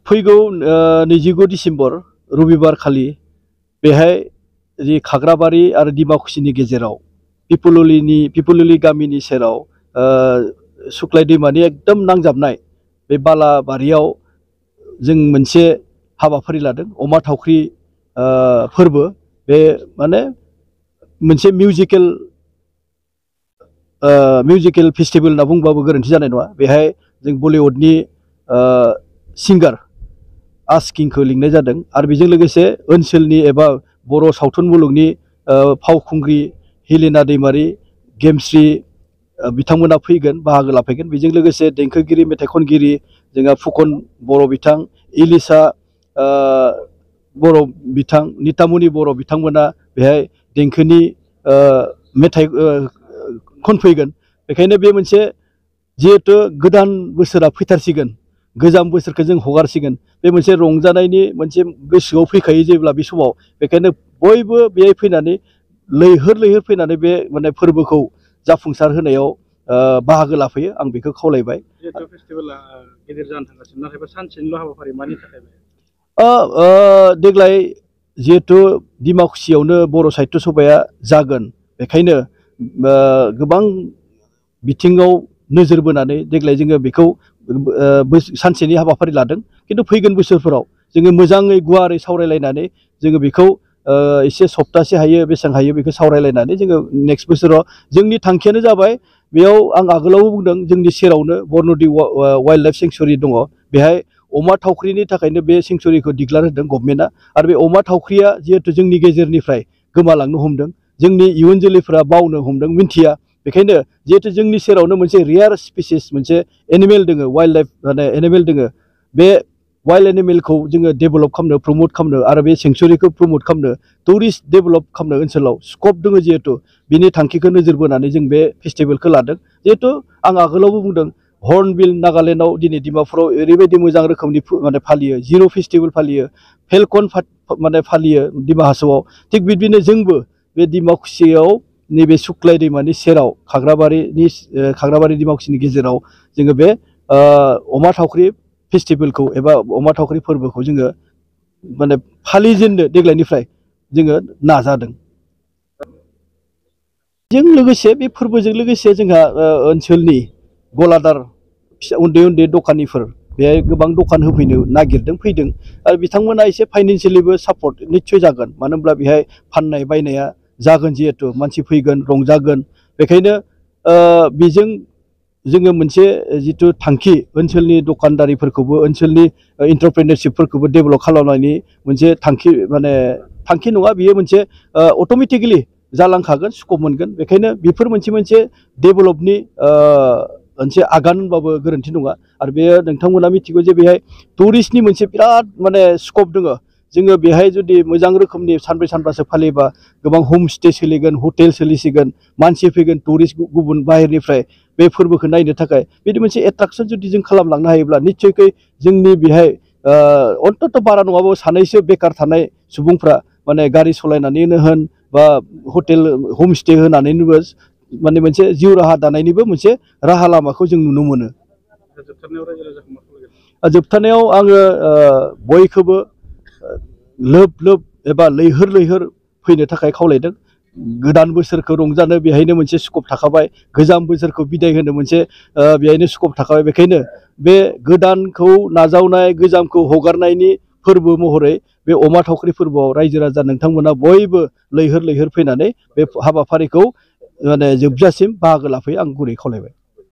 फैगौ 29 डिसेम्बर रबिबार खालि बेहाय जि खाग्राबारि आरो डिमाकुसिनि गेजेराव पिपलुलि गामिनि सेराव सुक्लाय दैमानि एकदम नांजाबनाय बे बालाबारियाव जों मोनसे हाबाफारि लादों अमा थावख्रि फोरबो बे माने मोनसे मिउजिकेल फेस्टिवल होनना बुंबाबो गोरोन्थि जानाय नङा। बेहाय जों बलिउडनि सिंगार आस्किंखौ लिंनाय जादों आरो बेजों लोगोसे ओनसोलनि एबा बर' सावथुन मुलुगनि फावखुंग्रि हेलेना दैमारि गेमस्रि बिथांमोना फैगोन बाहागो लाफैगोन। बेजों लोगोसे देंखोगिरि मेथाइ खनगिरि जोंहा फुकन बर' बिथां इलिसा बर' बिथां नितामुनि बर' बिथांमोना बेहाय देंखोनि मेथाइ खनफैगोन। बेखायनो बे मोनसे जिहेतु गोदान बोसोरा फैथारसिगोन गोजाम बोसोरखौ जों हगारसिगोन बे मोनसे रंजानायनि मोनसे गोसोआव फैखायो जेब्ला बे समाव बेखायनो बयबो बेहाय फैनानै लैहोर फैनानै बे माने फोरबोखौ जाफुंसार होनायाव बाहागो लाफैयो आं बेखौ खावलायबाय। जिहेतु फेस्टिभेला गेदेर जानो थांगासिनो नाथायबा सानसेनिल' हाबाफारि मानि थाखाय देग्लाय जिहेतु डिमाकुसियावनो बर' साहित्य सभाया जागोन बेखायनो गोबां बिथिङाव नोजोर बोनानै देग्लाय जोङो बेखौ सानसेनि हाबाफारि लादों खिन्थु फैगोन बोसोरफोराव जोङो मोजाङै गुवारै सावरायलायनानै जोङो बेखौ एसे सप्तासे हायो बेसेबां हायो बेखौ सावरायलायनानै जोङो नेक्स्ट बोसोराव जोंनि थांखियानो जाबाय बेयाव आं आगोलावबो बुंदों जोंनि सेरावनो बरनदि वाइल्ड लाइफ सेंक्सुरि दङ बेहाय अमा थावख्रिनि थाखायनो बे सेंक्सुरिखौ डिक्लेयार होदों गभर्नमेन्टआ आरो बे अमा थावख्रिया जिहेतु जोंनि गेजेरनिफ्राय गोमालांनो हमदों जोंनि इयुन जोलैफोरा बावनो हमदों मिन्थिया बेखायनो जिहेतु जोंनि सेरावनो मोनसे रेयार स्पिसिस मोनसे एनिमेल दोङो वाइल्ड लाइफ माने एनिमेल दोङो बे वाइल्ड एनिमेलखौ जोङो डेभेलप खालामनो प्रमोट खालामनो आरो बे सेंक्सुरिखौ प्रमोट खालामनो टुरिस्ट डेभेलप खालामनो ओनसोलाव स्कप दङ जिहेतु बिनि थांखिखौ नोजोर बोनानै जों बे फेस्टिभेलखौ लादों। जिहेतु आं आगोलावबो बुंदों हर्नबिल नागालेण्डआव दिनै डिमापुराव ओरैबायदि मोजां रोखोमनि माने फालियो जिर' फेस्टिभेल फालियो फेलकन माने फालियो डिमा हासावआव थिग बिदिनो जोंबो बे डिमाकुसियाव नैबे सुक्लाय दैमानि सेराव खाग्राबारि डिमाकुसिनि गेजेराव जोङो बे अमा थावख्रि फेस्टिभेलखौ एबा अमा थावख्रि फोरबोखौ जोङो माने फालिजेननो देग्लायनिफ्राय जोङो नाजादों। जों लोगोसे बे फोरबोजों लोगोसे जोंहा ओनसोलनि गलादार उन्दै दखानिफोर बेहाय गोबां दखान होफैनो नागिरदों फैदों आरो बिथांमोना एसे फाइनेन्सियेलिबो सापर्ट निस्सय जागोन मानो होनब्ला बेहाय फाननाय बायनाया जागोन जिहेतु मानसि फैगोन रंजागोन बेखायनो बेजों जोङो मोनसे जिथु थांखि ओनसोलनि दखानदारिफोरखौबो ओनसोलनि एन्टारप्रेनारशिपफोरखौबो डेभेलप खालामनायनि मोनसे थांखि माने थांखि नङा बियो मोनसे अट'मेटिकेलि जालांखागोन स्कप मोनगोन बेखायनो बेफोर मोनसे डेभेलपनि मोनसे आगान होनबाबो गोरोन्थि नङा आरो बेयो नोंथांमोना मिथिगौ जे बेहाय टुरिस्टनि मोनसे बिराद माने स्कप दङ जोङो बेहाय जुदि मोजां रोखोमनि सानब्रै सानबासो फालियोबा गोबां हमस्टे सोलिगोन हटेल सोलिसिगोन मानसि फैगोन टुरिस्ट गुबुन बाहेरनिफ्राय बे फोरबोखौ नायनो थाखाय बिदि मोनसे एट्राक्सन जुदि जों खालामलांनो हायोब्ला निस्सयकै जोंनि बेहाय अन्तत बारा नङाबाबो सानैसो बेकार थानाय सुबुंफ्रा माने गारि सालायनानैनो होन बा हटेल हमस्टे होनानैनोबो माने मोनसे जिउ राहा दानायनिबो मोनसे राहा लामाखौ जों नुनो मोनो। जोबथारनायाव आङो बयखौबो लोब एबा लैहोर फैनो थाखाय खावलायदों गोदान बोसोरखौ रंजानो बेहायनो मोनसे स्कप थाखाबाय गोजाम बोसोरखौ बिदाय होनो मोनसे बेहायनो स्कप थाखाबाय बेखायनो बे गोदानखौ नाजावनाय गोजामखौ हगारनायनि फोरबो महरै बे अमा थावख्रि फोरबोआव रायजो राजा नोंथांमोना बयबो लैहोर फैनानै बे हाबाफारिखौ माने जोबजासिम बाहागो लाफैयो आं गुरै खावलायबाय।